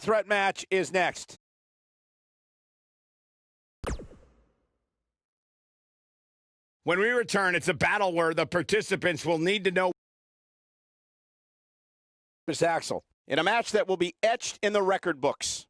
Threat match is next. When we return, it's a battle where the participants will need to know Axel in a match that will be etched in the record books.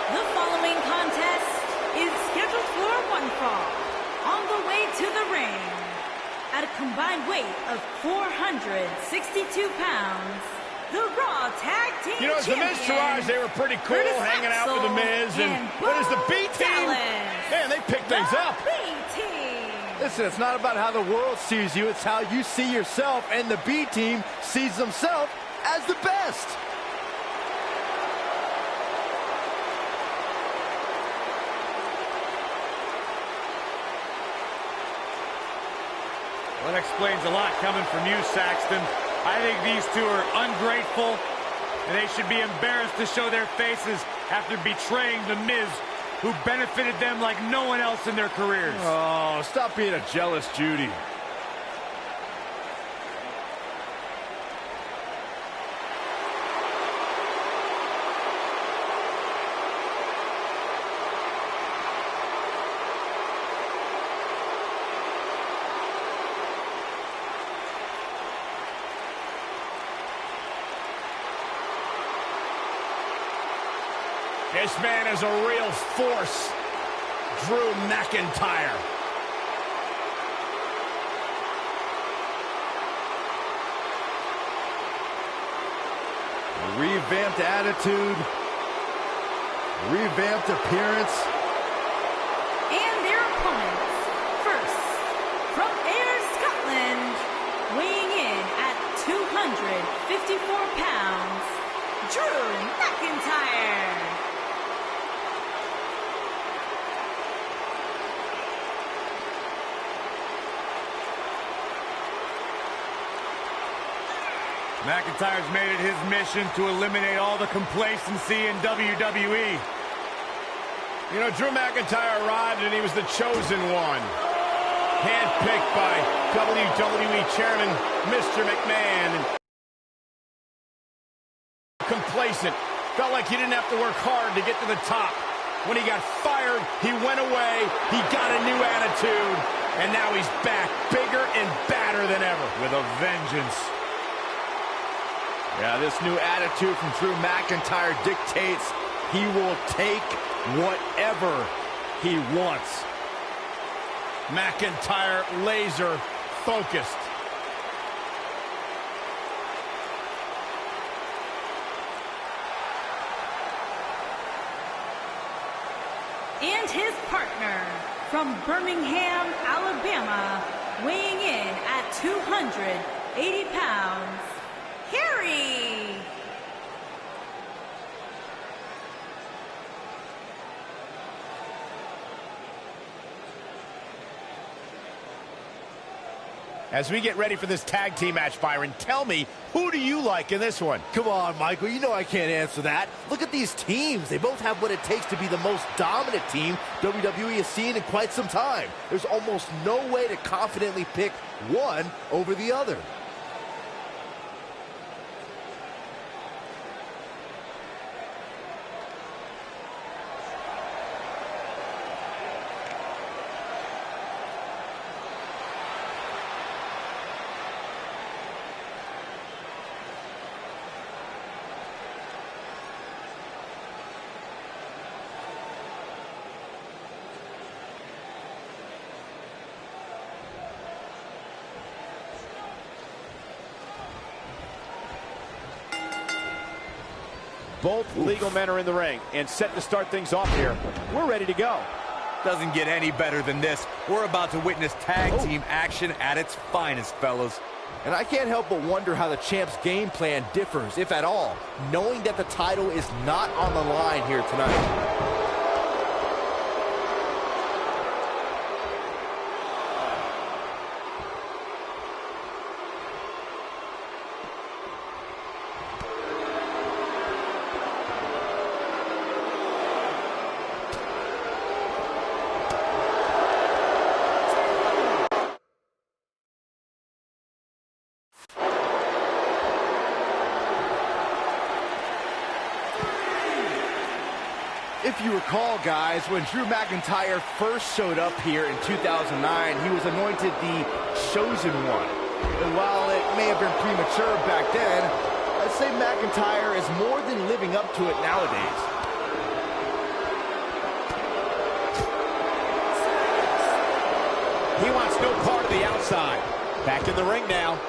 The following contest is scheduled for one fall. On the way to the ring, at a combined weight of 462 pounds, the Raw Tag Team You know, as the Miz Taraj, they were pretty cool hanging out with the Miz. And what is the B team? Man, they picked things up. B-Team. Listen, it's not about how the world sees you, it's how you see yourself, and the B team sees themselves as the best. Well, that explains a lot coming from you, Saxton. I think these two are ungrateful, and they should be embarrassed to show their faces after betraying The Miz, who benefited them like no one else in their careers. Oh, stop being a jealous Judy. This man is a real force, Drew McIntyre. Revamped attitude, revamped appearance. And their opponents, first, from Ayr, Scotland, weighing in at 254 pounds, Drew McIntyre. McIntyre's made it his mission to eliminate all the complacency in WWE. You know, Drew McIntyre arrived and he was the chosen one. Handpicked by WWE Chairman Mr. McMahon. Complacent. Felt like he didn't have to work hard to get to the top. When he got fired, he went away. He got a new attitude. And now he's back, bigger and badder than ever. With a vengeance. Yeah, this new attitude from Drew McIntyre dictates he will take whatever he wants. McIntyre laser focused. And his partner, from Birmingham, Alabama, weighing in at 280 pounds, Harry. As we get ready for this tag team match, Byron, tell me, who do you like in this one? Come on, Michael, you know I can't answer that. Look at these teams. They both have what it takes to be the most dominant team WWE has seen in quite some time. There's almost no way to confidently pick one over the other. Both legal men are in the ring and set to start things off here. We're ready to go. Doesn't get any better than this. We're about to witness tag team action at its finest, fellas. And I can't help but wonder how the champ's game plan differs, if at all, knowing that the title is not on the line here tonight. If you recall, guys, when Drew McIntyre first showed up here in 2009, he was anointed the Chosen One. And while it may have been premature back then, I'd say McIntyre is more than living up to it nowadays. He wants no part of the outside. Back in the ring now.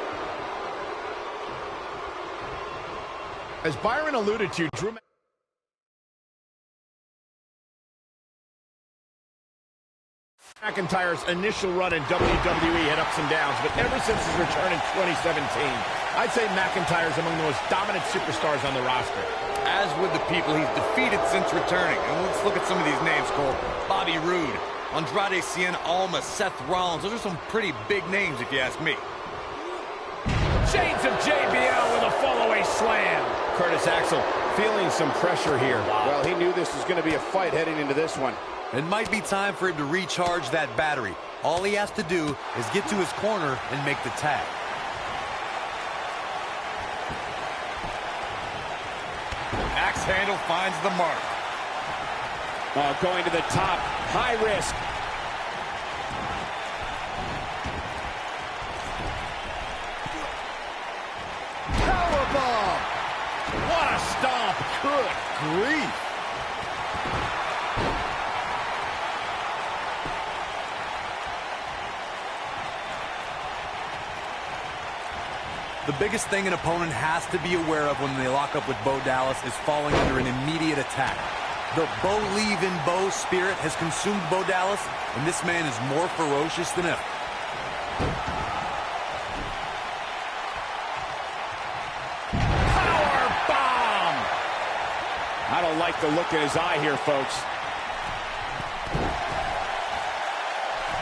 As Byron alluded to, Drew McIntyre's initial run in WWE had ups and downs, but ever since his return in 2017, I'd say McIntyre's among the most dominant superstars on the roster. As with the people he's defeated since returning. And let's look at some of these names, Cole. Bobby Roode, Andrade Cien Almas, Seth Rollins. Those are some pretty big names, if you ask me. Chains of JBL with a fall-away slam. Curtis Axel feeling some pressure here. Well, he knew this was going to be a fight heading into this one. It might be time for him to recharge that battery. All he has to do is get to his corner and make the tag. Axe handle finds the mark. Going to the top, high risk. Powerbomb! What a stomp! Good grief! The biggest thing an opponent has to be aware of when they lock up with Bo Dallas is falling under an immediate attack. The Bo Leave in Bo spirit has consumed Bo Dallas, and this man is more ferocious than ever. Power bomb! I don't like the look in his eye here, folks.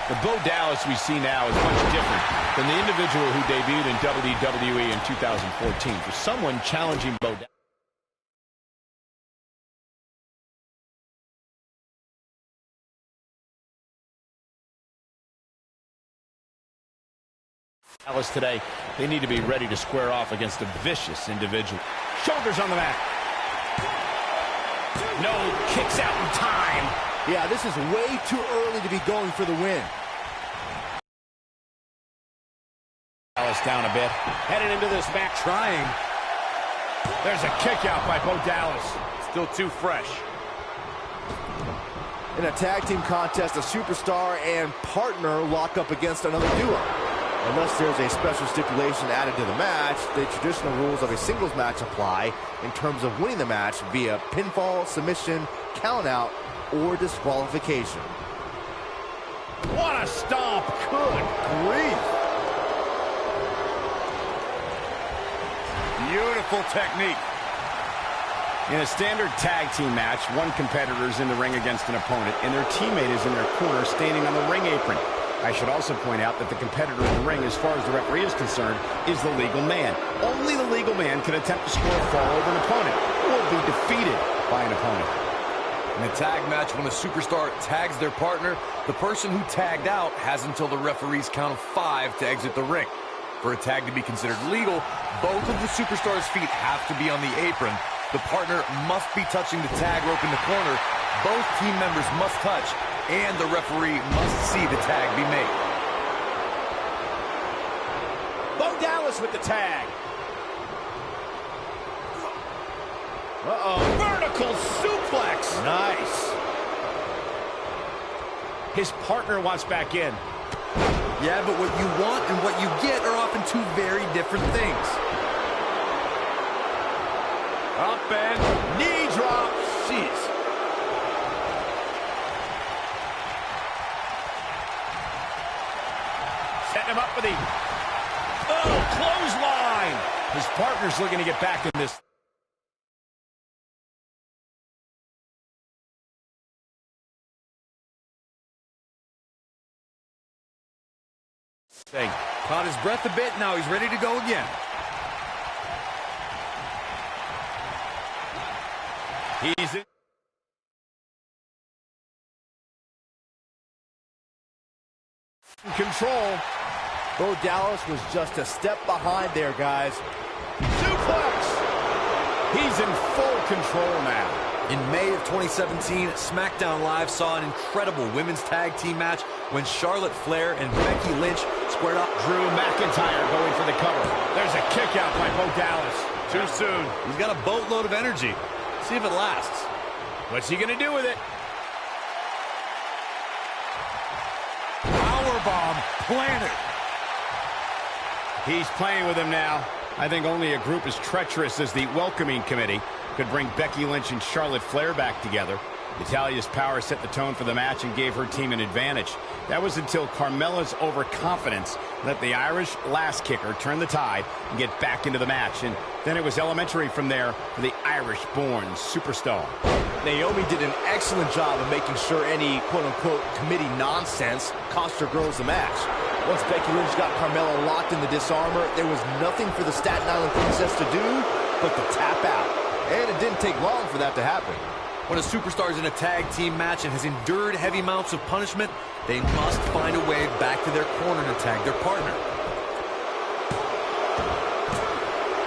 The Bo Dallas we see now is much different than the individual who debuted in WWE in 2014. For someone challenging Bo Dallas today, they need to be ready to square off against a vicious individual. Shoulders on the mat. No kicks out in time. Yeah, this is way too early to be going for the win. Dallas down a bit. Headed into this match. Trying. There's a kick out by Bo Dallas. Still too fresh. In a tag team contest, a superstar and partner lock up against another duo. Unless there's a special stipulation added to the match, the traditional rules of a singles match apply in terms of winning the match via pinfall, submission, countout, or disqualification. What a stomp! Good grief! Beautiful technique. In a standard tag team match, one competitor is in the ring against an opponent, and their teammate is in their corner standing on the ring apron. I should also point out that the competitor in the ring, as far as the referee is concerned, is the legal man. Only the legal man can attempt to score a fall over an opponent or be defeated by an opponent. In a tag match, when a superstar tags their partner, the person who tagged out has until the referee's count of 5 to exit the ring. For a tag to be considered legal, both of the superstar's feet have to be on the apron. The partner must be touching the tag rope in the corner. Both team members must touch, and the referee must see the tag be made. Bo Dallas with the tag. Uh-oh. Vertical suplex. Nice. His partner wants back in. Yeah, but what you want and what you get are often two very different things. Up and knee drop. Jeez. Setting him up for the clothesline. His partner's looking to get back in this thing. Caught his breath a bit. Now he's ready to go again. He's in control. Bo Dallas was just a step behind there, guys. Suplex. He's in full control now. In May of 2017, SmackDown Live saw an incredible women's tag team match when Charlotte Flair and Becky Lynch squared up. Drew McIntyre going for the cover. There's a kick out by Bo Dallas. Too soon. He's got a boatload of energy. See if it lasts. What's he going to do with it? Powerbomb planted. He's playing with him now. I think only a group as treacherous as the welcoming committee could bring Becky Lynch and Charlotte Flair back together. Natalya's power set the tone for the match and gave her team an advantage. That was until Carmella's overconfidence let the Irish lass kicker turn the tide and get back into the match. And then it was elementary from there for the Irish-born superstar. Naomi did an excellent job of making sure any quote-unquote committee nonsense cost her girls the match. Once Becky Lynch got Carmella locked in the disarmor, there was nothing for the Staten Island Princess to do but to tap out. And it didn't take long for that to happen. When a superstar is in a tag team match and has endured heavy amounts of punishment, they must find a way back to their corner to tag their partner.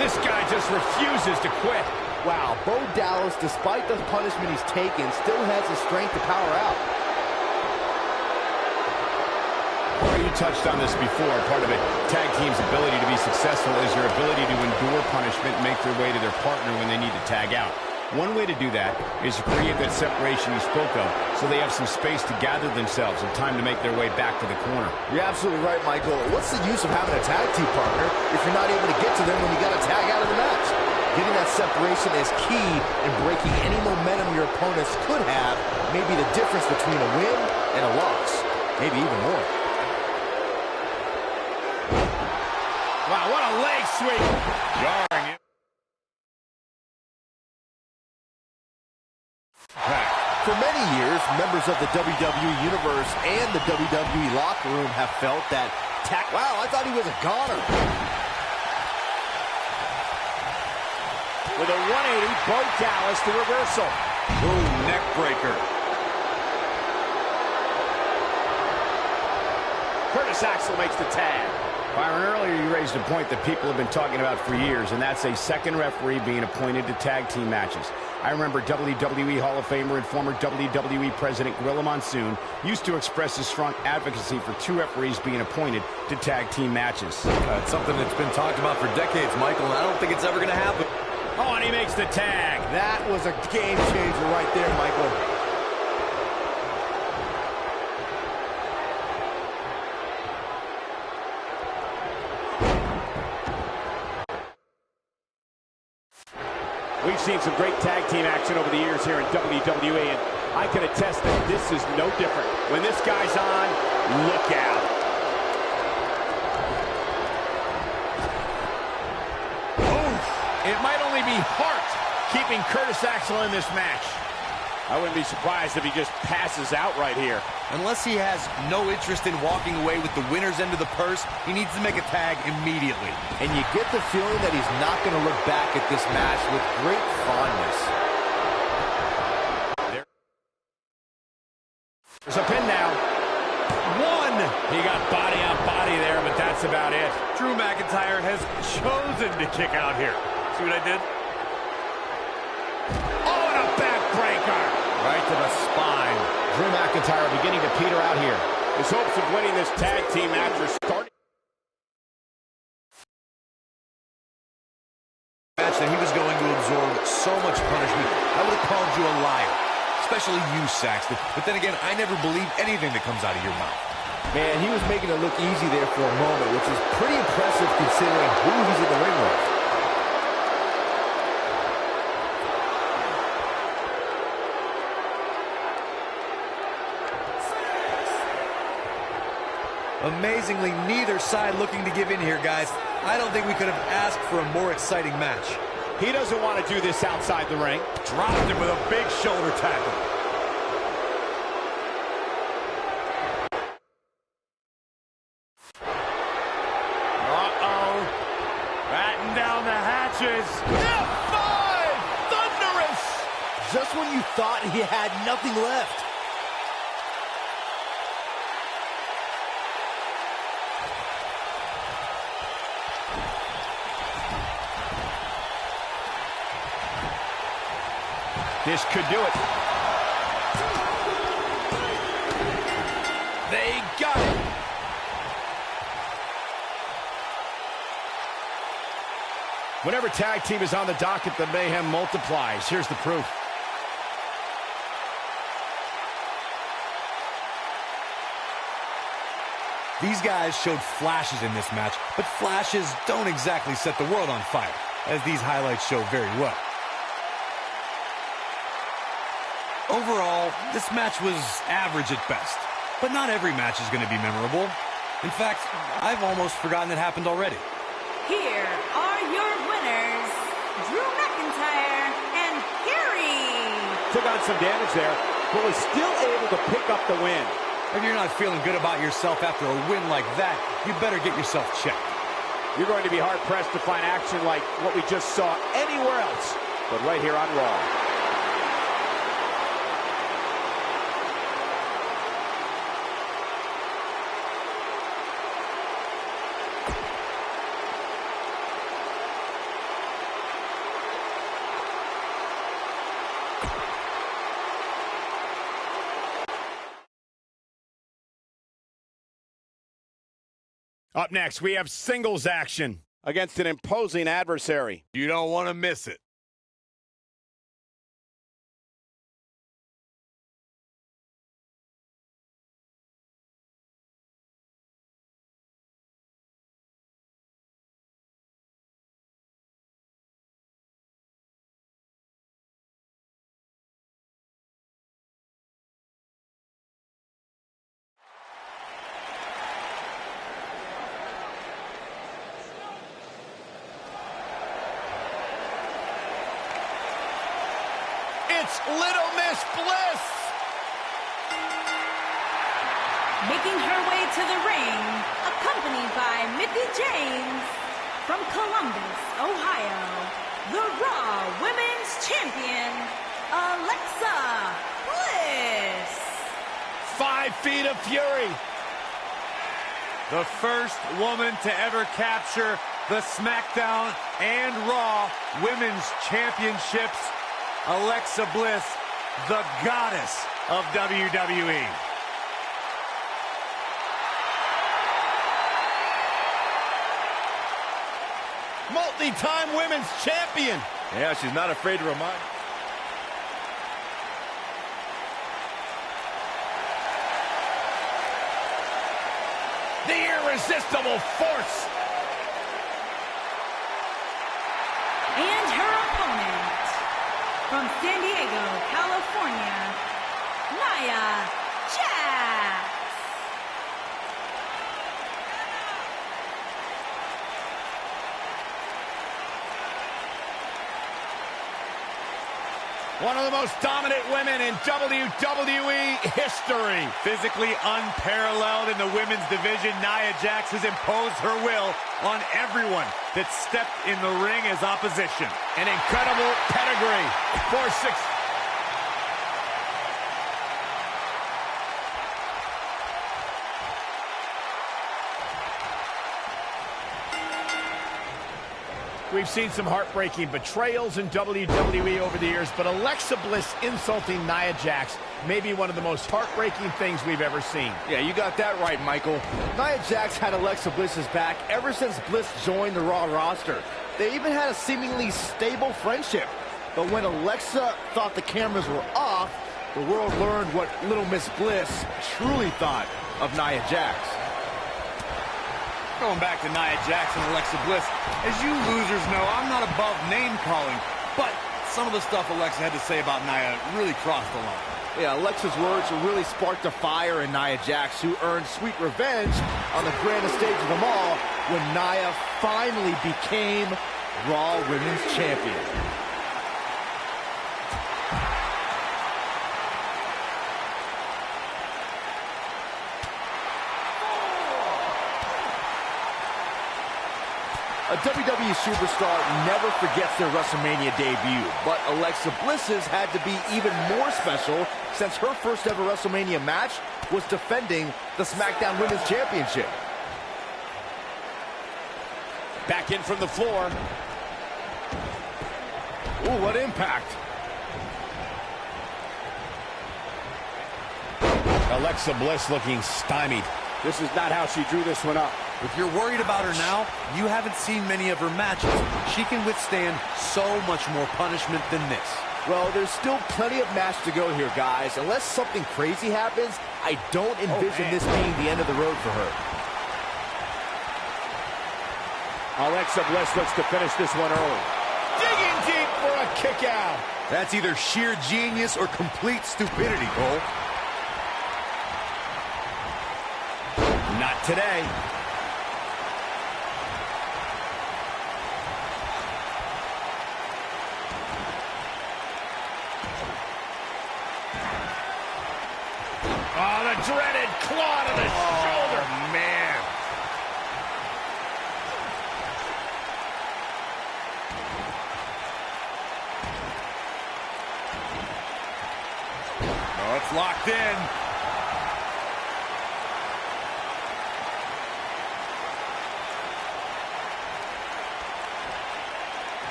This guy just refuses to quit. Wow, Bo Dallas, despite the punishment he's taken, still has the strength to power out. You touched on this before. Part of a tag team's ability to be successful is your ability to endure punishment and make their way to their partner when they need to tag out. One way to do that is to create that separation you spoke of so they have some space to gather themselves and time to make their way back to the corner. You're absolutely right, Michael. What's the use of having a tag team partner if you're not able to get to them when you got to tag out of the match? Getting that separation is key in breaking any momentum your opponents could have, maybe the difference between a win and a loss, maybe even more. Wow, what a leg sweep. Jarring it. For many years, members of the WWE Universe and the WWE locker room have felt that wow, I thought he was a goner. With a 180, Bo Dallas, the reversal. Boom, neck breaker. Curtis Axel makes the tag. Byron, earlier you raised a point that people have been talking about for years, and that's a second referee being appointed to tag team matches. I remember WWE Hall of Famer and former WWE President Gorilla Monsoon used to express his strong advocacy for two referees being appointed to tag team matches. It's something that's been talked about for decades, Michael, and I don't think it's ever going to happen. Oh, and he makes the tag. That was a game changer right there, Michael. We've seen some great tag team action over the years here in WWE, and I can attest that this is no different. When this guy's on, look out. Oof. It might only be heart keeping Curtis Axel in this match. I wouldn't be surprised if he just passes out right here. Unless he has no interest in walking away with the winner's end of the purse, he needs to make a tag immediately. And you get the feeling that he's not going to look back at this match with great fondness. There's a pin now. One! He got body on body there, but that's about it. Drew McIntyre has chosen to kick out here. See what I did? Oh, and a backbreaker! Right to the spine. Drew McIntyre beginning to peter out here. His hopes of winning this tag team match are starting. Match that he was going to absorb so much punishment, I would have called you a liar. Especially you, Saxton. But then again, I never believe anything that comes out of your mouth. Man, he was making it look easy there for a moment, which is pretty impressive considering who he's in the ring with. Amazingly, neither side looking to give in here, guys. I don't think we could have asked for a more exciting match. He doesn't want to do this outside the ring. Dropped him with a big shoulder tackle. Uh-oh. Batten down the hatches. F5! Thunderous! Just when you thought he had nothing left. This could do it. They got it. Whenever tag team is on the docket, the mayhem multiplies. Here's the proof. These guys showed flashes in this match, but flashes don't exactly set the world on fire, as these highlights show very well. Overall, this match was average at best, but not every match is going to be memorable. In fact, I've almost forgotten it happened already. Here are your winners, Drew McIntyre and Gary. Took on some damage there, but was still able to pick up the win. If you're not feeling good about yourself after a win like that, you better get yourself checked. You're going to be hard-pressed to find action like what we just saw anywhere else, but right here on Raw. Up next, we have singles action against an imposing adversary. You don't want to miss it. It's Little Miss Bliss! Making her way to the ring, accompanied by Mickie James, from Columbus, Ohio, the Raw Women's Champion, Alexa Bliss. 5 feet of fury. The first woman to ever capture the SmackDown and Raw Women's Championships, Alexa Bliss, the goddess of WWE. Multi-time women's champion. Yeah, she's not afraid to remind. The irresistible force. And her opponent, from San Diego, California, Nia Jax. One of the most dominant women in WWE history. Physically unparalleled in the women's division, Nia Jax has imposed her will on everyone that stepped in the ring as opposition. An incredible pedigree. 4-6. We've seen some heartbreaking betrayals in WWE over the years, but Alexa Bliss insulting Nia Jax may be one of the most heartbreaking things we've ever seen. Yeah, you got that right, Michael. Nia Jax had Alexa Bliss's back ever since Bliss joined the Raw roster. They even had a seemingly stable friendship. But when Alexa thought the cameras were off, the world learned what Little Miss Bliss truly thought of Nia Jax. Going back to Nia Jax and Alexa Bliss, as you losers know, I'm not above name-calling, but some of the stuff Alexa had to say about Nia really crossed the line. Yeah, Alexa's words really sparked a fire in Nia Jax, who earned sweet revenge on the grandest stage of them all when Nia finally became Raw Women's Champion. A WWE superstar never forgets their WrestleMania debut, but Alexa Bliss's had to be even more special since her first ever WrestleMania match was defending the SmackDown Women's Championship. Back in from the floor. Ooh, what impact. Alexa Bliss looking stymied. This is not how she drew this one up. If you're worried about her now, you haven't seen many of her matches. She can withstand so much more punishment than this. Well, there's still plenty of match to go here, guys. Unless something crazy happens, I don't envision this being the end of the road for her. Alexa Bliss looks to finish this one early. Digging deep for a kick out. That's either sheer genius or complete stupidity, Cole. Not today. Oh, the dreaded claw to the shoulder. Man. Oh, it's locked in.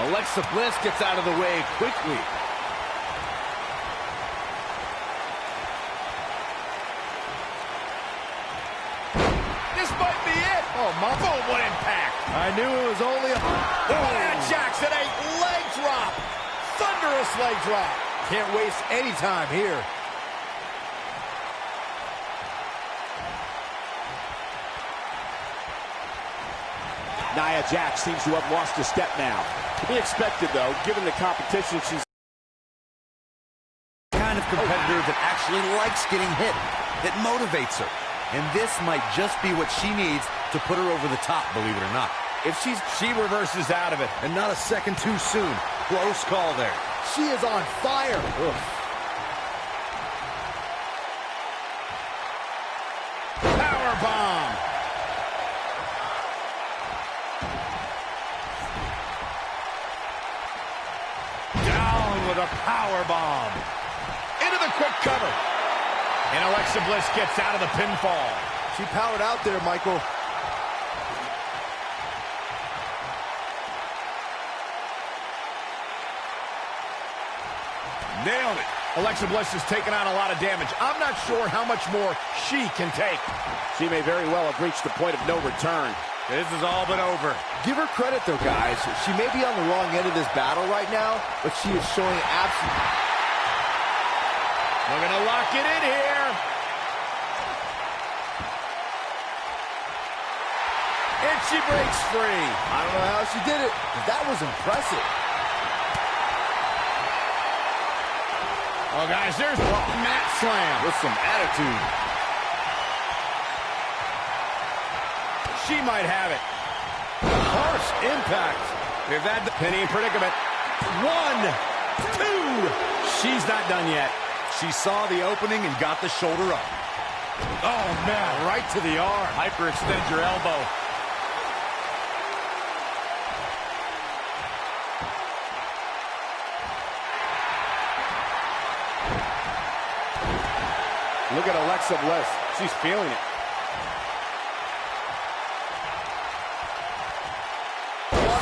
Alexa Bliss gets out of the way quickly. This might be it. Oh, my. Boom, what impact. I knew it was only a... Nia Jackson, a leg drop. Thunderous leg drop. Can't waste any time here. Nia Jax seems to have lost a step now. To be expected, though, given the competition she's... Kind of competitor that actually likes getting hit. It motivates her. And this might just be what she needs to put her over the top, believe it or not. If she reverses out of it. And not a second too soon. Close call there. She is on fire. Ugh. Powerbomb. Down with a powerbomb. Into the quick cover. And Alexa Bliss gets out of the pinfall. She powered out there, Michael. Nailed it. Alexa Bliss has taken on a lot of damage. I'm not sure how much more she can take. She may very well have reached the point of no return. This is all but over. Give her credit, though, guys. She may be on the wrong end of this battle right now, but she is showing absolute... We're going to lock it in here. And she breaks free. I don't know how she did it, but that was impressive. Oh, guys, there's a mat slam. With some attitude. She might have it. Harsh impact. We've had the Penny in predicament. 1, 2. She's not done yet. She saw the opening and got the shoulder up. Oh, man, right to the arm. Hyperextend your elbow. Look at Alexa Bliss. She's feeling it.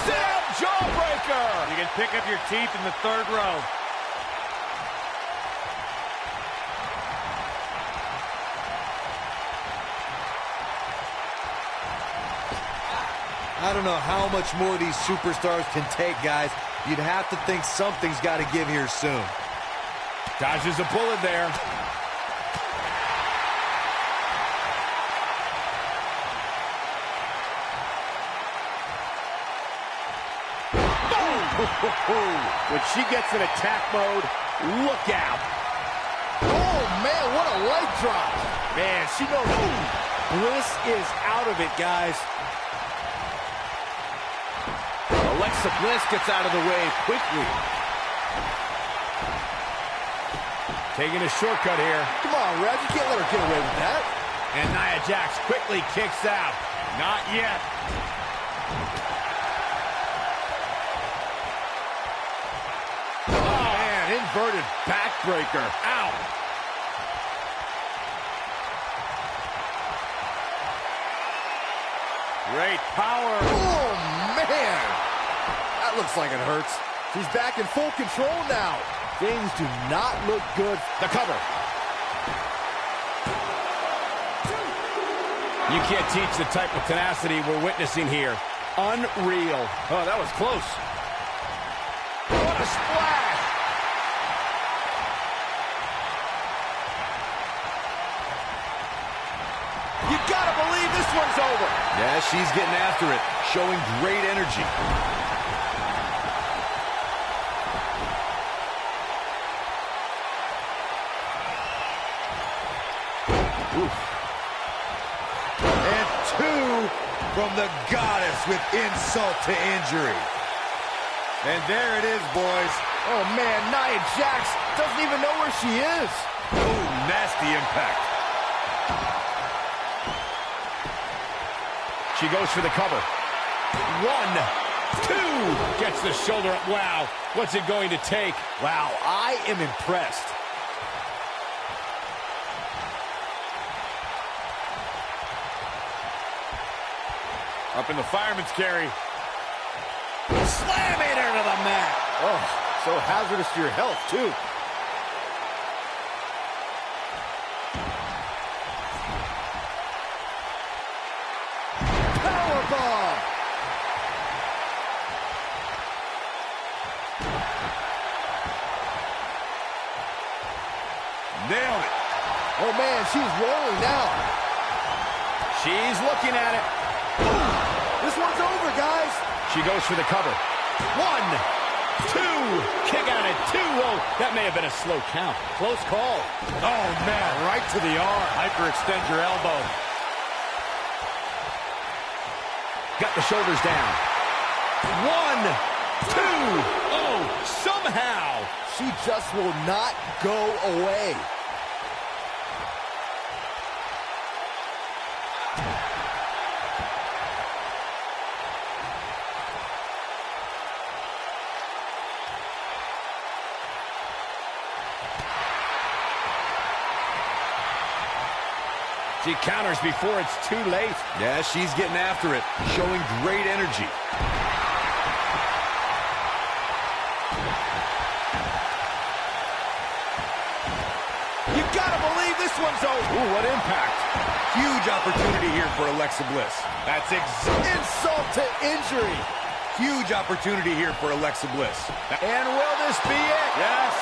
Sam Jawbreaker! You can pick up your teeth in the third row. I don't know how much more these superstars can take, guys. You'd have to think something's got to give here soon. Dodges a bullet there. When she gets in attack mode, look out. Oh! man, what a leg drop. Man, she knows. Bliss is out of it, guys. Alexa Bliss gets out of the way quickly. Taking a shortcut here. Come on, Reg, you can't let her get away with that. And Nia Jax quickly kicks out. Not yet. Oh, man, inverted backbreaker. Ow. Great power. Oh, man. That looks like it hurts. She's back in full control now. Things do not look good. The cover. You can't teach the type of tenacity we're witnessing here. Unreal. Oh, that was close. What a splash! You gotta believe this one's over. Yeah, she's getting after it, showing great energy. Oof. And two from the goddess with insult to injury. And there it is, boys. Oh, man, Nia Jax doesn't even know where she is. Oh, nasty impact. She goes for the cover. 1, 2. Gets the shoulder up. Wow. What's it going to take? Wow, I am impressed. Up in the fireman's carry. Slamming her to the mat. Oh, so hazardous to your health, too. Powerbomb. Nailed it. Oh, man, she's rolling now. She's looking at it. This one's over, guys. She goes for the cover. 1, 2. Kick out at 2. Whoa, that may have been a slow count. Close call. Oh, man, right to the arm. Hyperextend your elbow. Got the shoulders down. 1, 2. Oh, somehow. She just will not go away. She counters before it's too late. Yeah, she's getting after it, showing great energy. You gotta believe this one's over. Ooh, what impact. Huge opportunity here for Alexa Bliss. That's Insult to injury. Huge opportunity here for Alexa Bliss. And will this be it? Yes.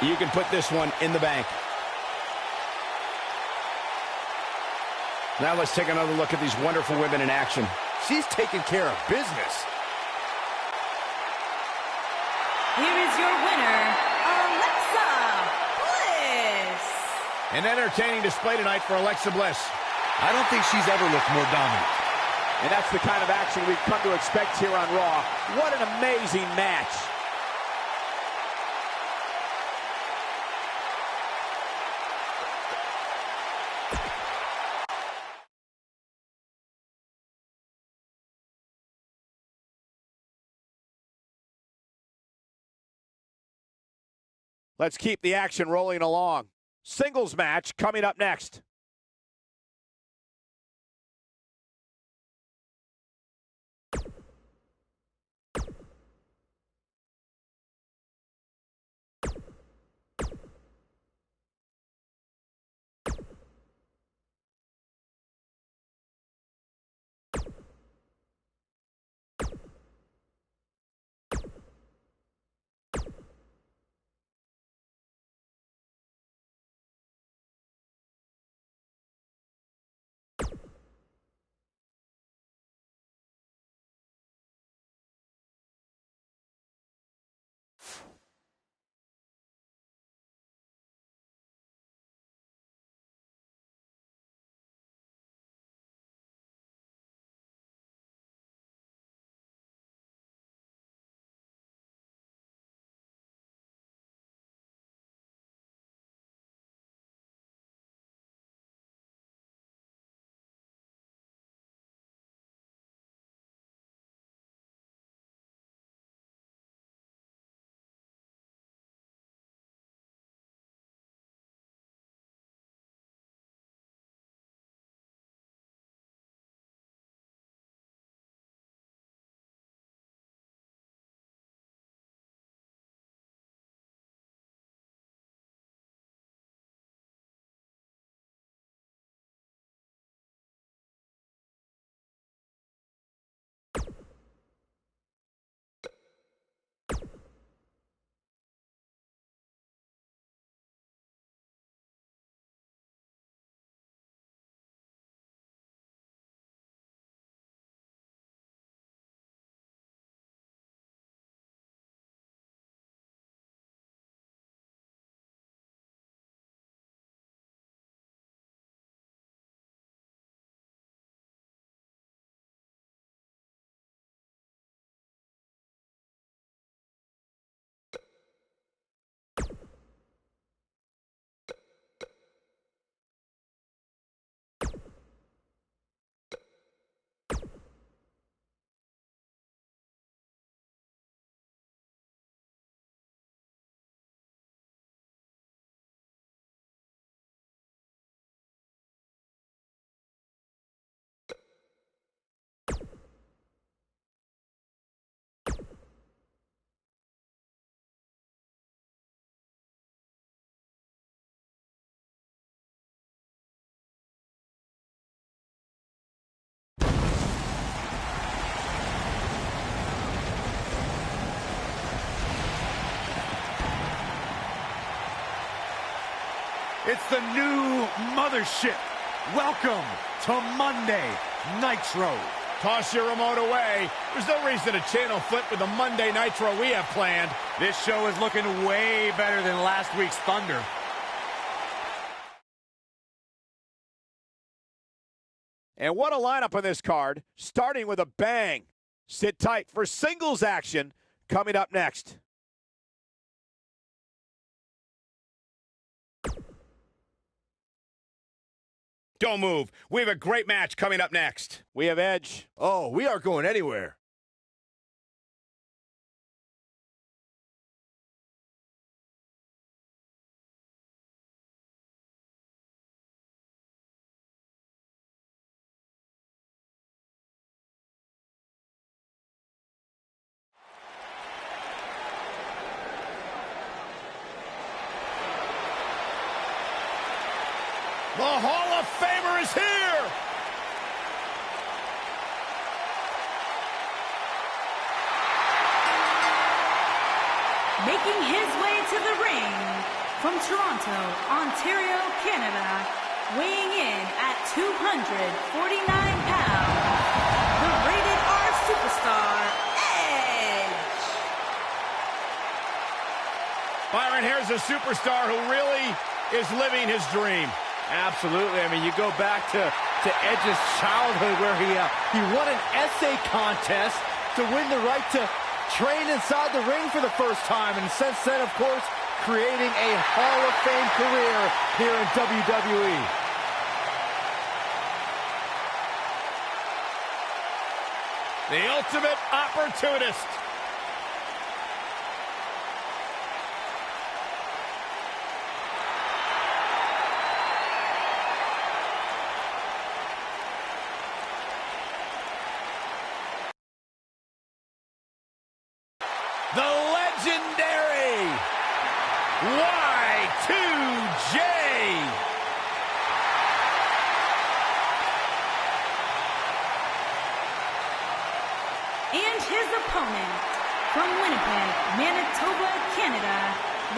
3. You can put this one in the bank. Now let's take another look at these wonderful women in action. She's taking care of business. Here is your winner, Alexa Bliss. An entertaining display tonight for Alexa Bliss. I don't think she's ever looked more dominant. And that's the kind of action we've come to expect here on Raw. What an amazing match. Let's keep the action rolling along. Singles match coming up next. It's the new mothership. Welcome to Monday Nitro. Toss your remote away. There's no reason to channel flip with the Monday Nitro we have planned. This show is looking way better than last week's Thunder. And what a lineup on this card, starting with a bang. Sit tight for singles action coming up next. Don't move. We have a great match coming up next. We have Edge. Oh, we aren't going anywhere. The Hall of Famer is here! Making his way to the ring from Toronto, Ontario, Canada, weighing in at 249 pounds, the Rated R superstar, Edge. Byron, here's a superstar who really is living his dream. Absolutely. I mean, you go back to Edge's childhood where he won an essay contest to win the right to train inside the ring for the first time. And since then, of course, creating a Hall of Fame career here in WWE. The ultimate opportunist. The legendary Y2J. And his opponent from Winnipeg, Manitoba, Canada,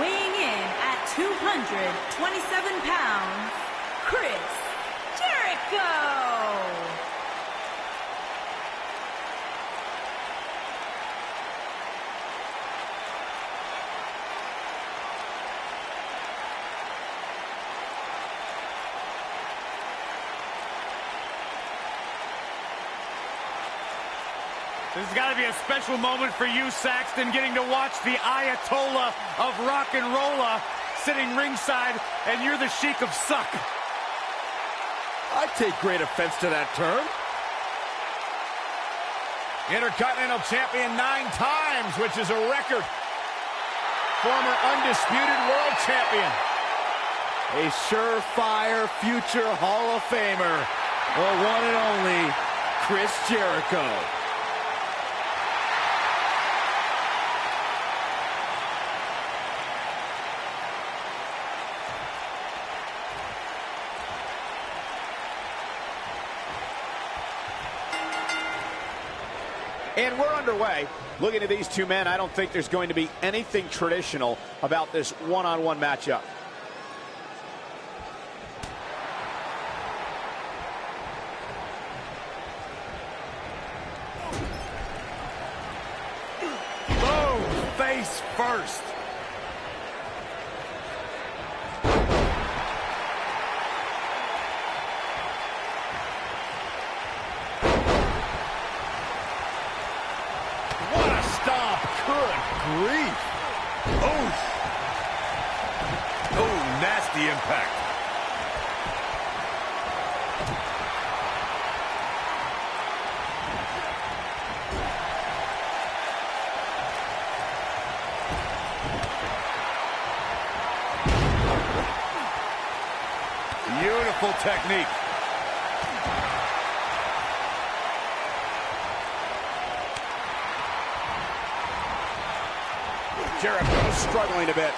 weighing in at 227 pounds, Chris Jericho. This has got to be a special moment for you, Saxton, getting to watch the Ayatollah of rock and rolla sitting ringside, and you're the Sheik of Suck. I take great offense to that term. Intercontinental Champion 9 times, which is a record. Former undisputed world champion. A surefire future Hall of Famer, the one and only Chris Jericho. And we're underway. Looking at these two men, I don't think there's going to be anything traditional about this one-on-one matchup. Boom! Face first. Grief. Oh, nasty impact. Beautiful technique. Jericho struggling a bit.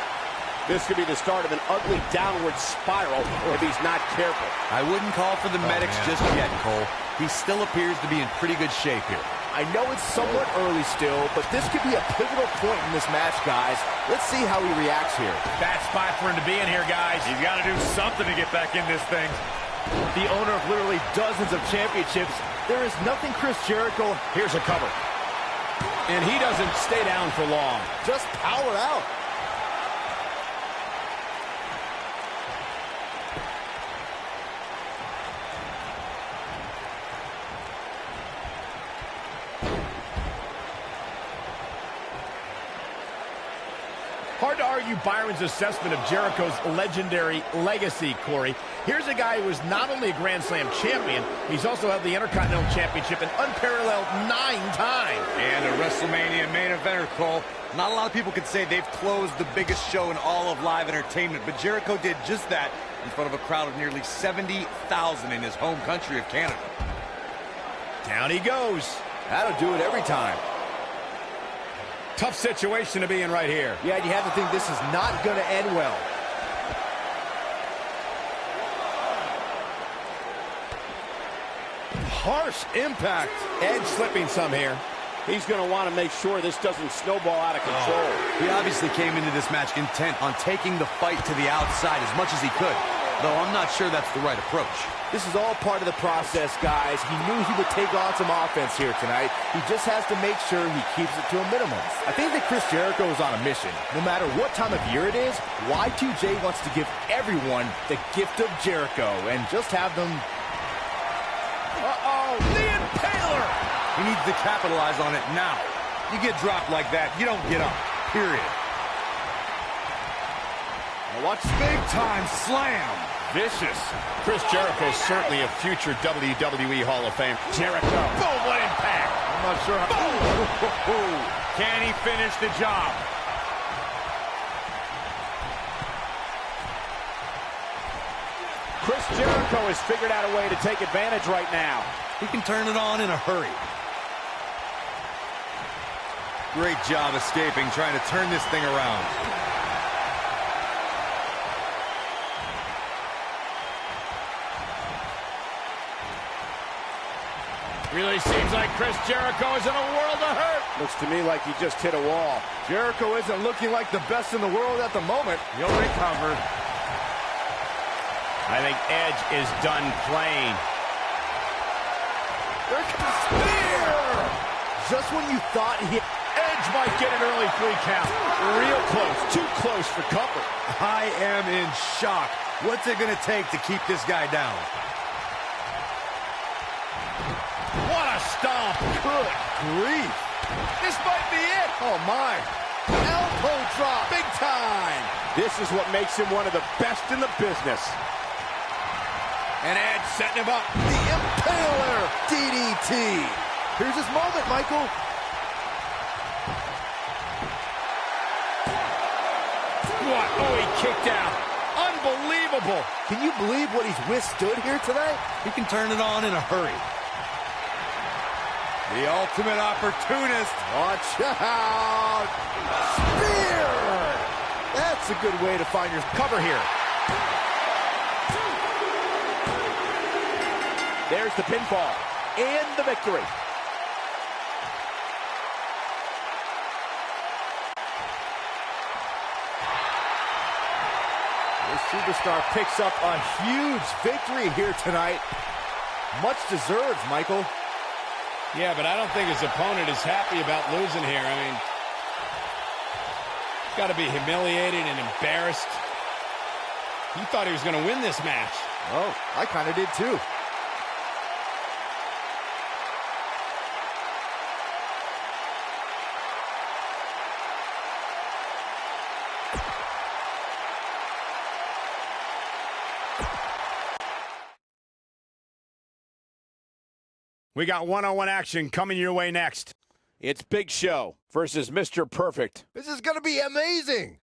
This could be the start of an ugly downward spiral if he's not careful. I wouldn't call for the medics just yet, Cole. He still appears to be in pretty good shape here. I I know it's somewhat early still, but this could be a pivotal point in this match, guys. Let's see how he reacts here. Bad spot for him to be in here, guys. He's got to do something to get back in this thing. The owner of literally dozens of championships, there is nothing Chris Jericho. Here's a cover. And he doesn't stay down for long. Just power out. Hard to argue Byron's assessment of Jericho's legendary legacy, Corey. Here's a guy who is not only a Grand Slam champion, he's also held the Intercontinental Championship an unparalleled 9 times. And a WrestleMania main eventer, Cole. Not a lot of people could say they've closed the biggest show in all of live entertainment, but Jericho did just that in front of a crowd of nearly 70,000 in his home country of Canada. Down he goes. That'll do it every time. Tough situation to be in right here. Yeah, and you have to think this is not going to end well. Harsh impact. Edge slipping some here. He's going to want to make sure this doesn't snowball out of control. He obviously came into this match intent on taking the fight to the outside as much as he could, though I'm not sure that's the right approach. This is all part of the process, guys. He knew he would take on some offense here tonight. He just has to make sure he keeps it to a minimum. I think that Chris Jericho is on a mission. No matter what time of year it is, Y2J wants to give everyone the gift of Jericho and just have them... Uh-oh, the Impaler! He needs to capitalize on it now. You get dropped like that, you don't get up, period. Now watch big time slam. Vicious. Chris Jericho is certainly a future WWE Hall of Fame. Jericho. Boom, what impact. I'm not sure how... Boom. Can he finish the job? Chris Jericho has figured out a way to take advantage right now. He can turn it on in a hurry. Great job escaping, trying to turn this thing around. Really seems like Chris Jericho is in a world of hurt. Looks to me like he just hit a wall. Jericho isn't looking like the best in the world at the moment. He'll recover. I think Edge is done playing. There comes spear! Just when you thought he... Edge might get an early 3 count. Real close. Too close for comfort. I am in shock. What's it going to take to keep this guy down? What a stomp. Good grief. This might be it. Oh, my. Elbow drop. Big time. This is what makes him one of the best in the business. And Edge setting him up. The Impaler DDT. Here's his moment, Michael. What? Oh, he kicked out. Unbelievable. Can you believe what he's withstood here tonight? He can turn it on in a hurry. The ultimate opportunist. Watch out. Spear. That's a good way to find your cover here. There's the pinfall and the victory. This superstar picks up a huge victory here tonight. Much deserved, Michael. Yeah, but I don't think his opponent is happy about losing here. I mean, he's got to be humiliated and embarrassed. He thought he was going to win this match. Oh, I kind of did too. We got one-on-one action coming your way next. It's Big Show versus Mr. Perfect. This is going to be amazing.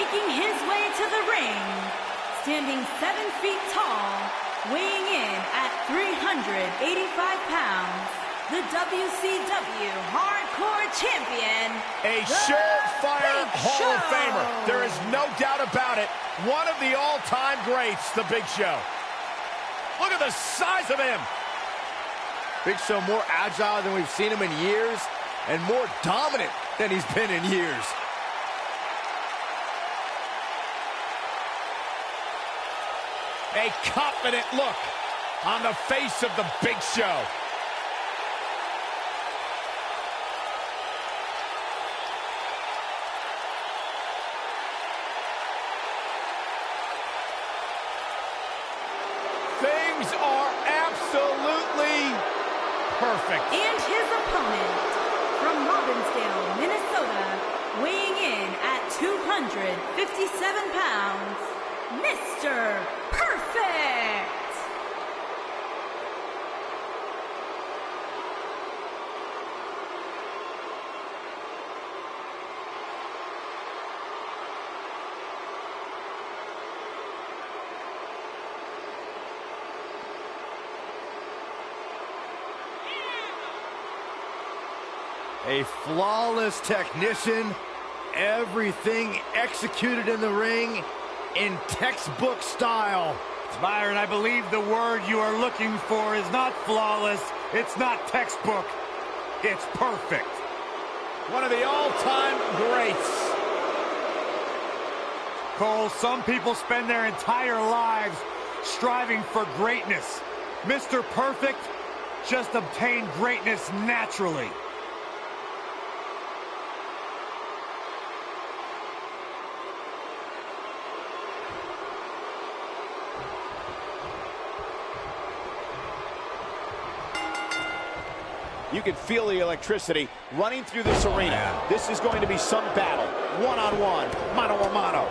Making his way to the ring, standing 7 feet tall, weighing in at 385 pounds, the WCW Hardcore Champion, a surefire Hall of Famer. There is no doubt about it. One of the all-time greats, the Big Show. Look at the size of him. Big Show more agile than we've seen him in years, and more dominant than he's been in years. A confident look on the face of the Big Show. Things are absolutely perfect. And his opponent, from Robbinsdale, Minnesota, weighing in at 257 pounds, Mr. Perfect! A flawless technician, everything executed in the ring in textbook style. Byron, I believe the word you are looking for is not flawless, it's not textbook, it's perfect. One of the all-time greats. Cole, some people spend their entire lives striving for greatness. Mr. Perfect just obtained greatness naturally. You can feel the electricity running through this arena. This is going to be some battle. One-on-one, mano-a-mano.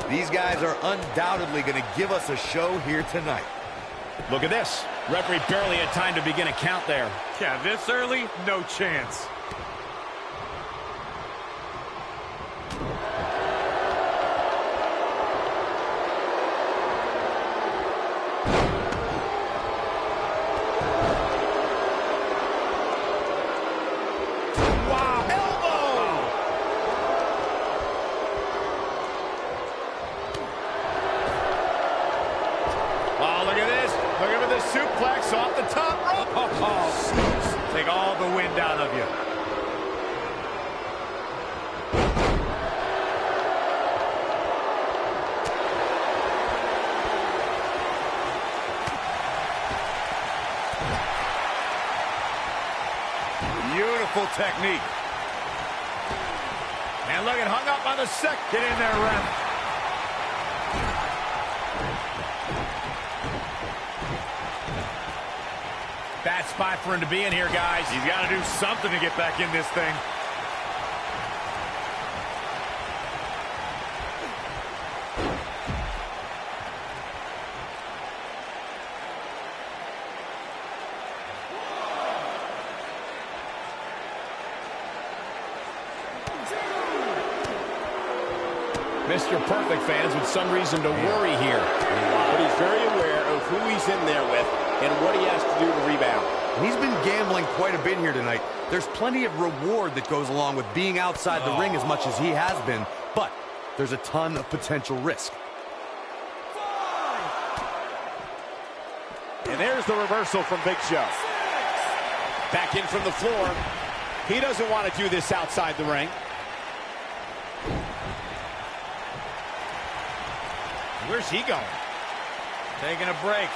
These guys are undoubtedly going to give us a show here tonight. Look at this. Referee barely had time to begin a count there. Yeah, this early, no chance. Suplex off the top rope. Oh, take all the wind out of you. Beautiful technique. And look, it hung up on the second. Get in there, ref. Bad spot for him to be in here, guys. He's got to do something to get back in this thing. Mr. Perfect fans with some reason to worry here. But he's very aware of who he's in there with and what he has to do to rebound. He's been gambling quite a bit here tonight. There's plenty of reward that goes along with being outside the ring as much as he has been, but there's a ton of potential risk. And there's the reversal from Big Show. Back in from the floor. He doesn't want to do this outside the ring. Where's he going? Taking a break.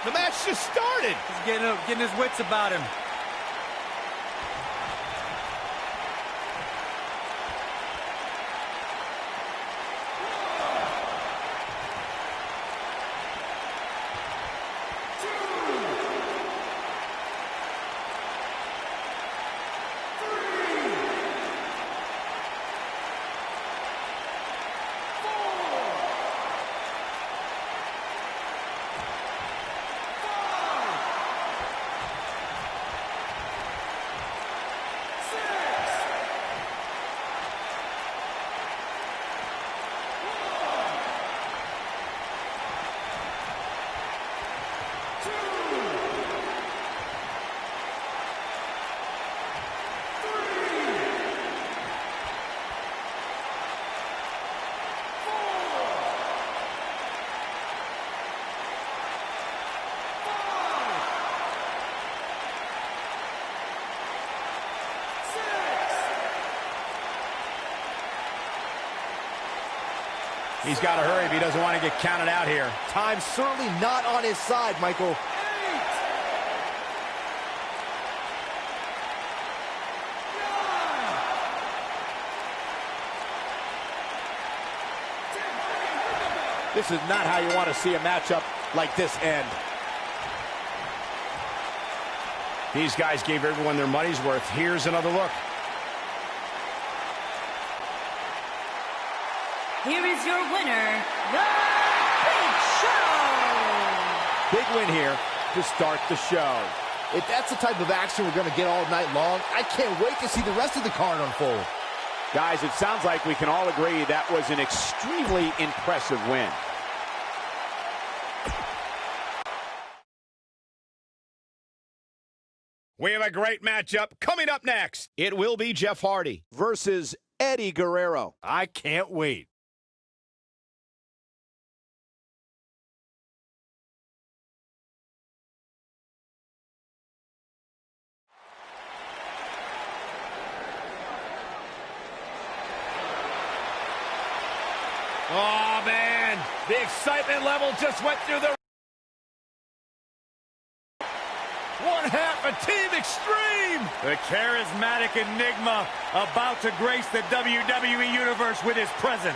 The match just started. He's getting his wits about him. He's got to hurry if he doesn't want to get counted out here. Time's certainly not on his side, Michael. This is not how you want to see a matchup like this end. These guys gave everyone their money's worth. Here's another look. Here is your winner, The Big Show! Big win here to start the show. If that's the type of action we're going to get all night long, I can't wait to see the rest of the card unfold. Guys, it sounds like we can all agree that was an extremely impressive win. We have a great matchup coming up next. It will be Jeff Hardy versus Eddie Guerrero. I can't wait. Oh, man. The excitement level just went through the... One half of Team Extreme. The charismatic enigma about to grace the WWE Universe with his presence.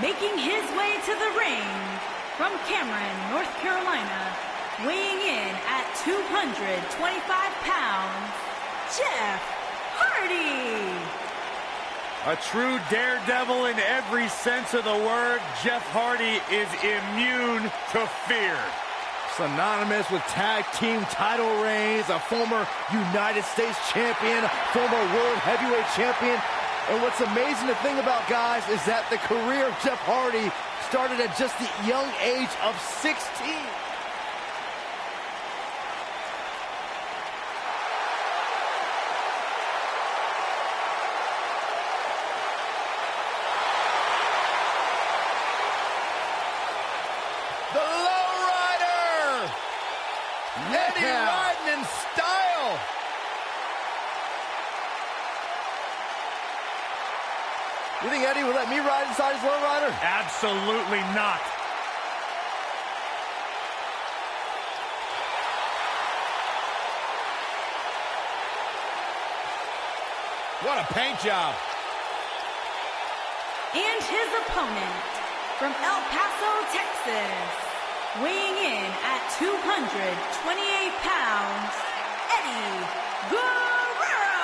Making his way to the ring from Cameron, North Carolina, weighing in at 225 pounds, Jeff Hardy. A true daredevil in every sense of the word, Jeff Hardy is immune to fear. Synonymous with tag team title reigns, a former United States champion, former world heavyweight champion. And what's amazing to think about, guys, is that the career of Jeff Hardy started at just the young age of 16. The lowrider! Eddie riding in style! You think Eddie would let me ride inside his lowrider? Absolutely not. What a paint job! And his opponent from El Paso, Texas, weighing in at 228 pounds, Eddie Guerrero.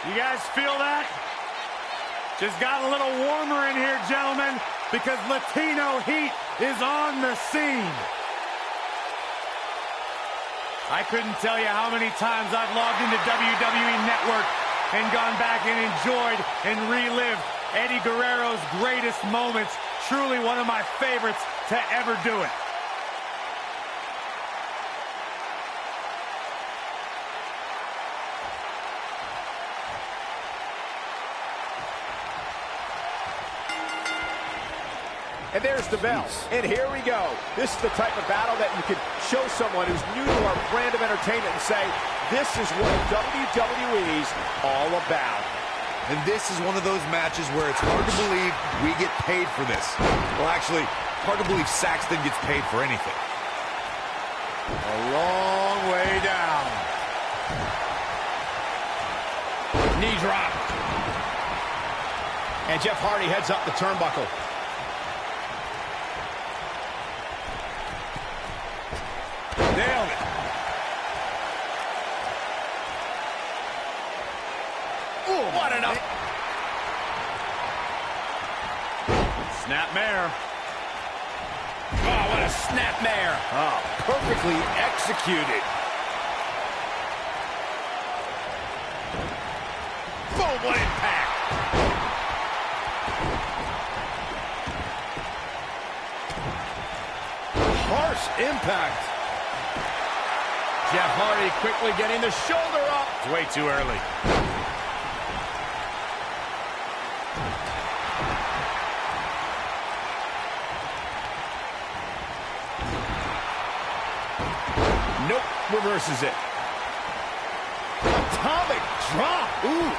You guys feel that? Just got a little warmer in here, gentlemen, because Latino heat is on the scene. I couldn't tell you how many times I've logged into WWE Network and gone back and enjoyed and relived Eddie Guerrero's greatest moments. Truly one of my favorites to ever do it. And there's the bell. And here we go. This is the type of battle that you can show someone who's new to our brand of entertainment and say, this is what WWE's all about. And this is one of those matches where it's hard to believe we get paid for this. Well, actually, hard to believe Saxton gets paid for anything. A long way down. Knee drop. And Jeff Hardy heads up the turnbuckle. Nailed it. Ooh, what an up. Snapmare. Oh, what a snapmare. Oh, perfectly executed. Boom, what impact. Harsh impact. Jeff Hardy quickly getting the shoulder up. It's way too early. Nope, reverses it. Atomic drop. Ooh.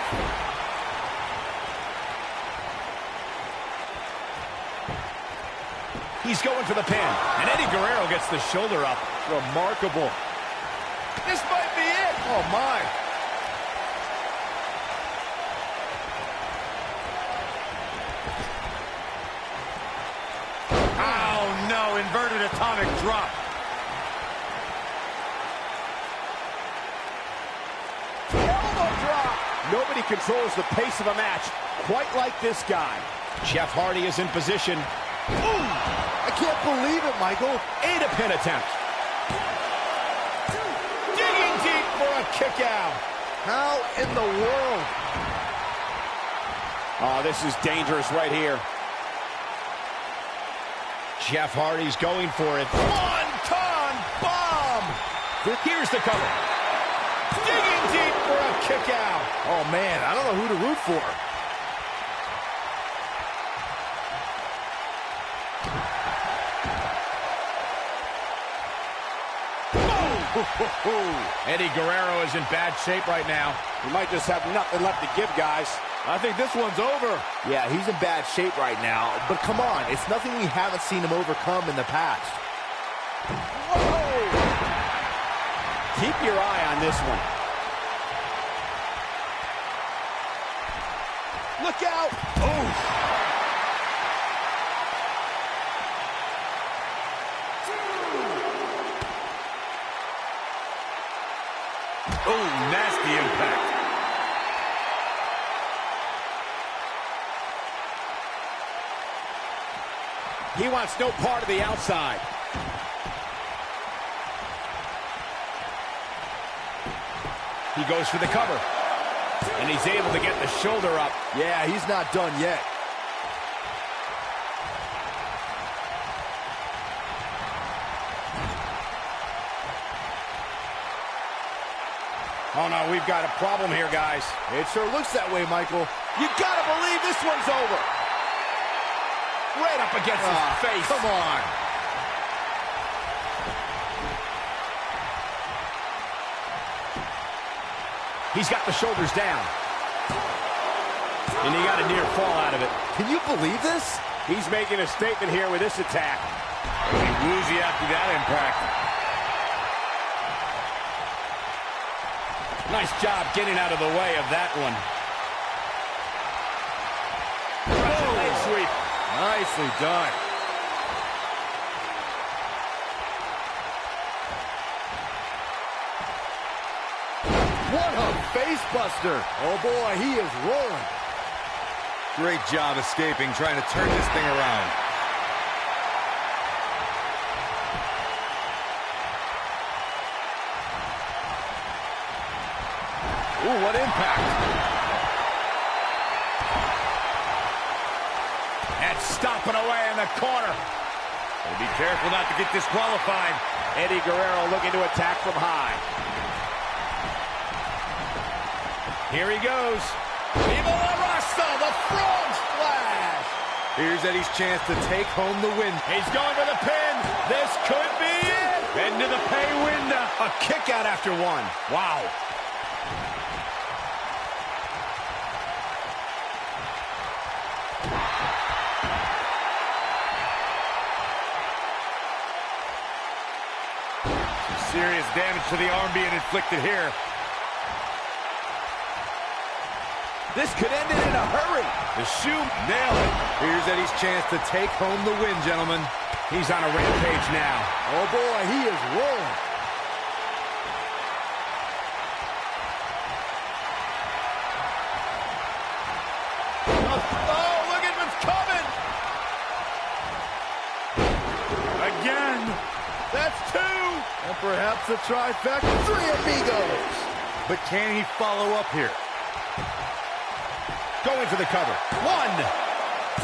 He's going for the pin, and Eddie Guerrero gets the shoulder up. Remarkable. This might be it. Oh, my. Oh, no, inverted atomic drop. Elbow drop. Nobody controls the pace of a match quite like this guy. Jeff Hardy is in position. Ooh, I can't believe it, Michael. And a pin attempt. Digging deep for a kick out. How in the world? Oh, this is dangerous right here. Jeff Hardy's going for it. One-ton bomb. Here's the cover. Digging deep for a kick out. Oh, man, I don't know who to root for. Eddie Guerrero is in bad shape right now. He might just have nothing left to give, guys. I think this one's over. Yeah, he's in bad shape right now. But come on, it's nothing we haven't seen him overcome in the past. Whoa! Keep your eye on this one. Look out! Oh! Oh, nasty impact. He wants no part of the outside. He goes for the cover. And he's able to get the shoulder up. Yeah, he's not done yet. Oh, no, we've got a problem here, guys. It sure looks that way, Michael. You gotta believe this one's over. Right up against his face. Come on. He's got the shoulders down. And he got a near fall out of it. Can you believe this? He's making a statement here with this attack. He woozy after that impact. Nice job getting out of the way of that one. Leg sweep. Nicely done. What a face buster. Oh, boy, he is rolling. Great job escaping, trying to turn this thing around. Ooh, what impact. And stomping away in the corner. Be careful not to get disqualified. Eddie Guerrero looking to attack from high. Here he goes. Viva la Rasta, the frog splash. Here's Eddie's chance to take home the win. He's going for the pin. This could be it. Into the pay window. A kick out after one. Wow. Serious damage to the arm being inflicted here. This could end it in a hurry. The shoe nailed it. Here's Eddie's chance to take home the win, gentlemen. He's on a rampage now. Oh, boy, he is rolling. Oh, look at what's coming. Again. That's two. And perhaps a trifecta. Three amigos. But can he follow up here? Going for the cover. 1,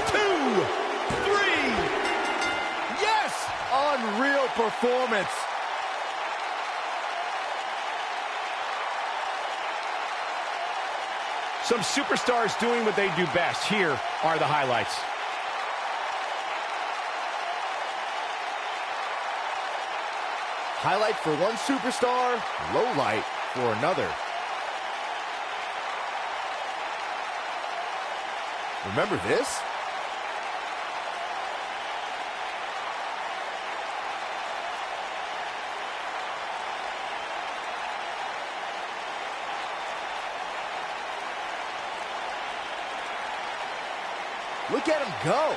2, 3. Yes! Unreal performance. Some superstars doing what they do best. Here are the highlights. Highlight for one superstar, low light for another. Remember this? Look at him go.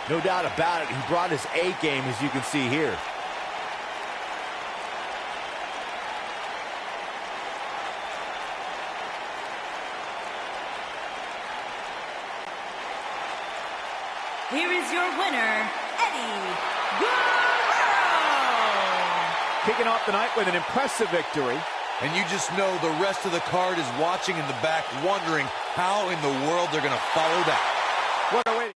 No doubt about it, he brought his A game, as you can see here. Here is your winner, Eddie Guerrero. Kicking off the night with an impressive victory. And you just know the rest of the card is watching in the back, wondering how in the world they're going to follow that. What a way.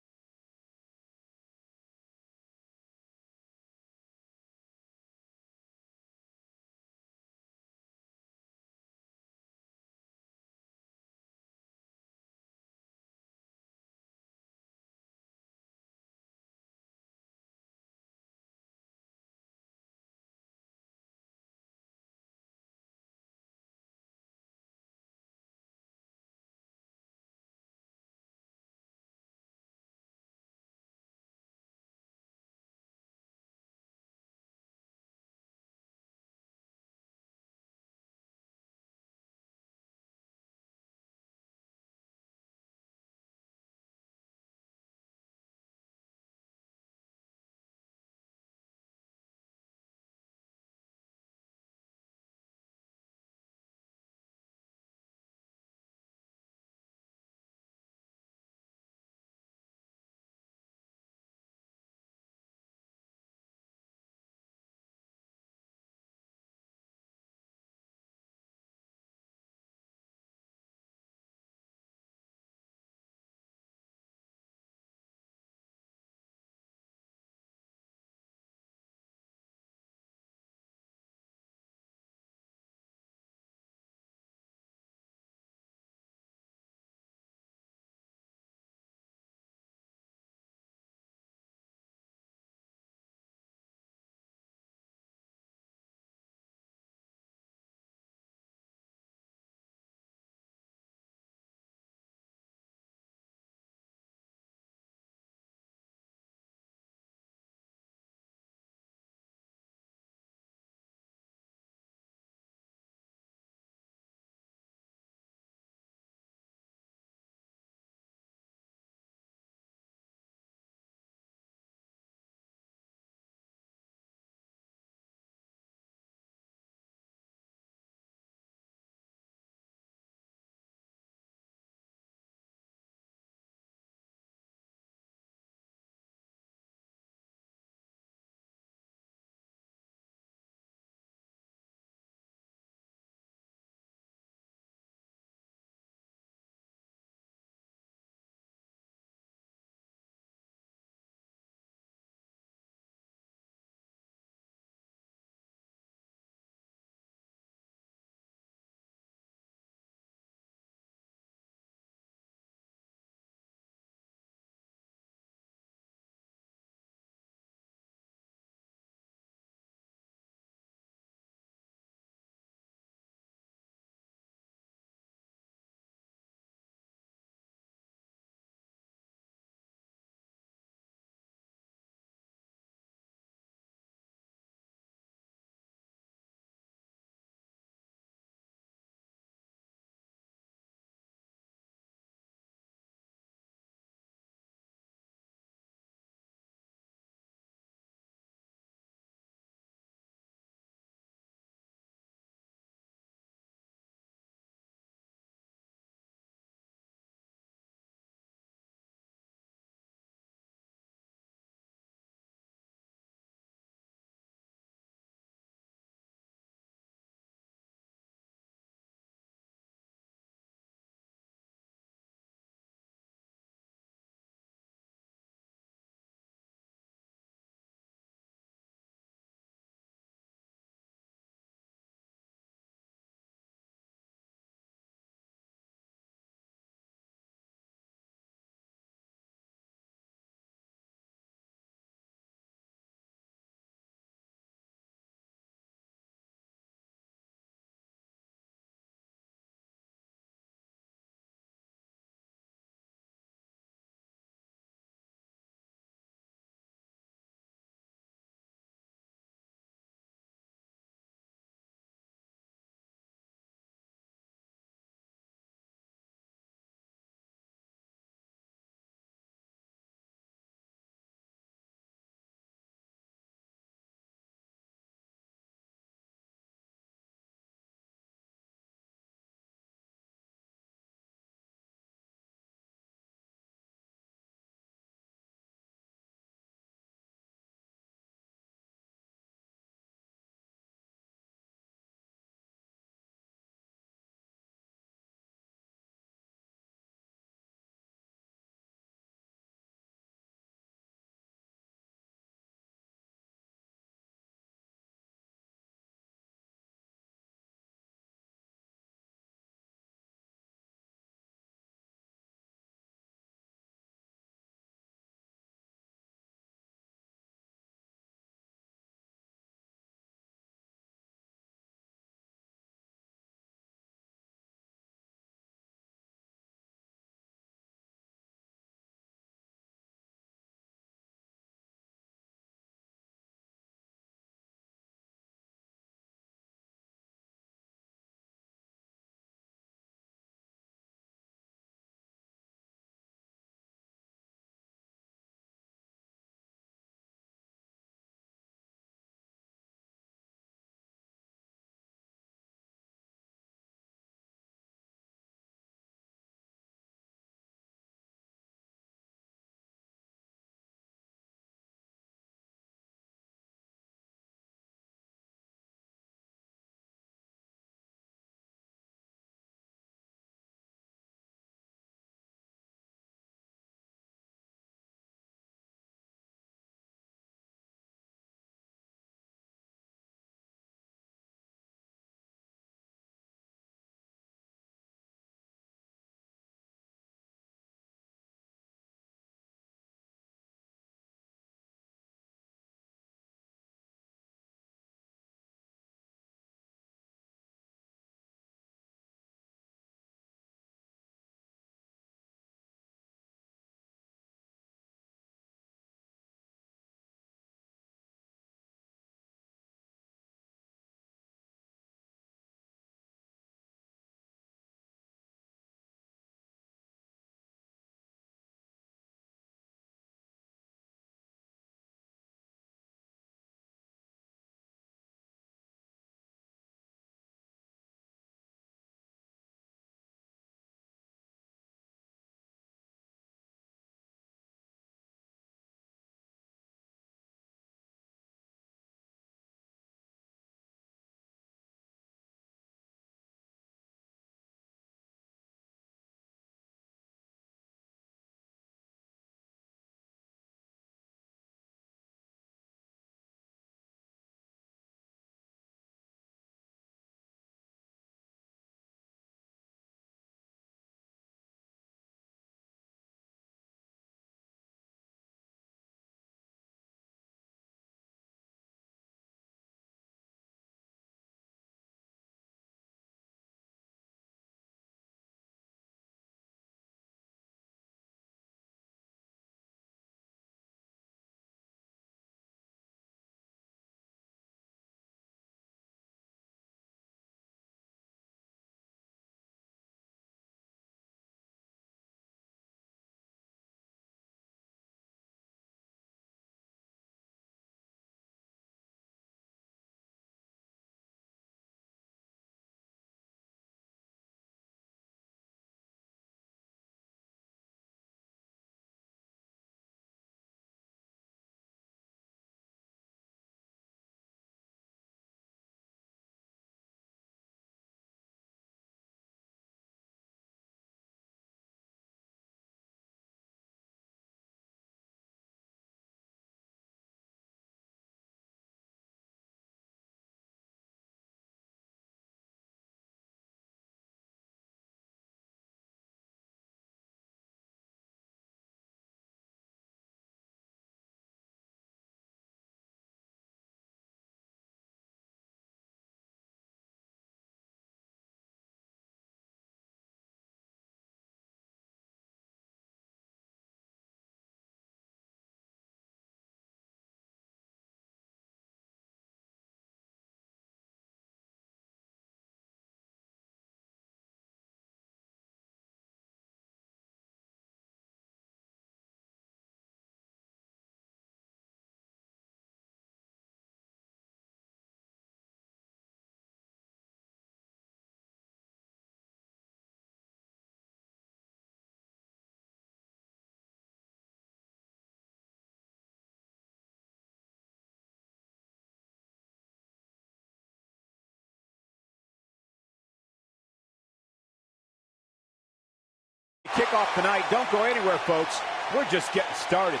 kick off the night. Don't go anywhere, folks. We're just getting started.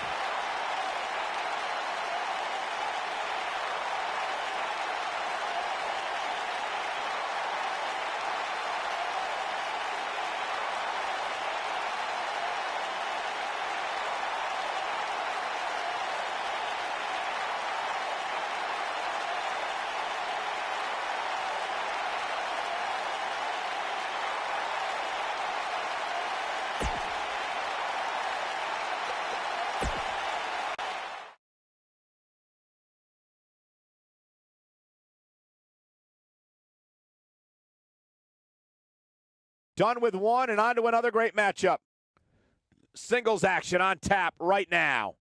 Done with one and on to another great matchup. Singles action on tap right now.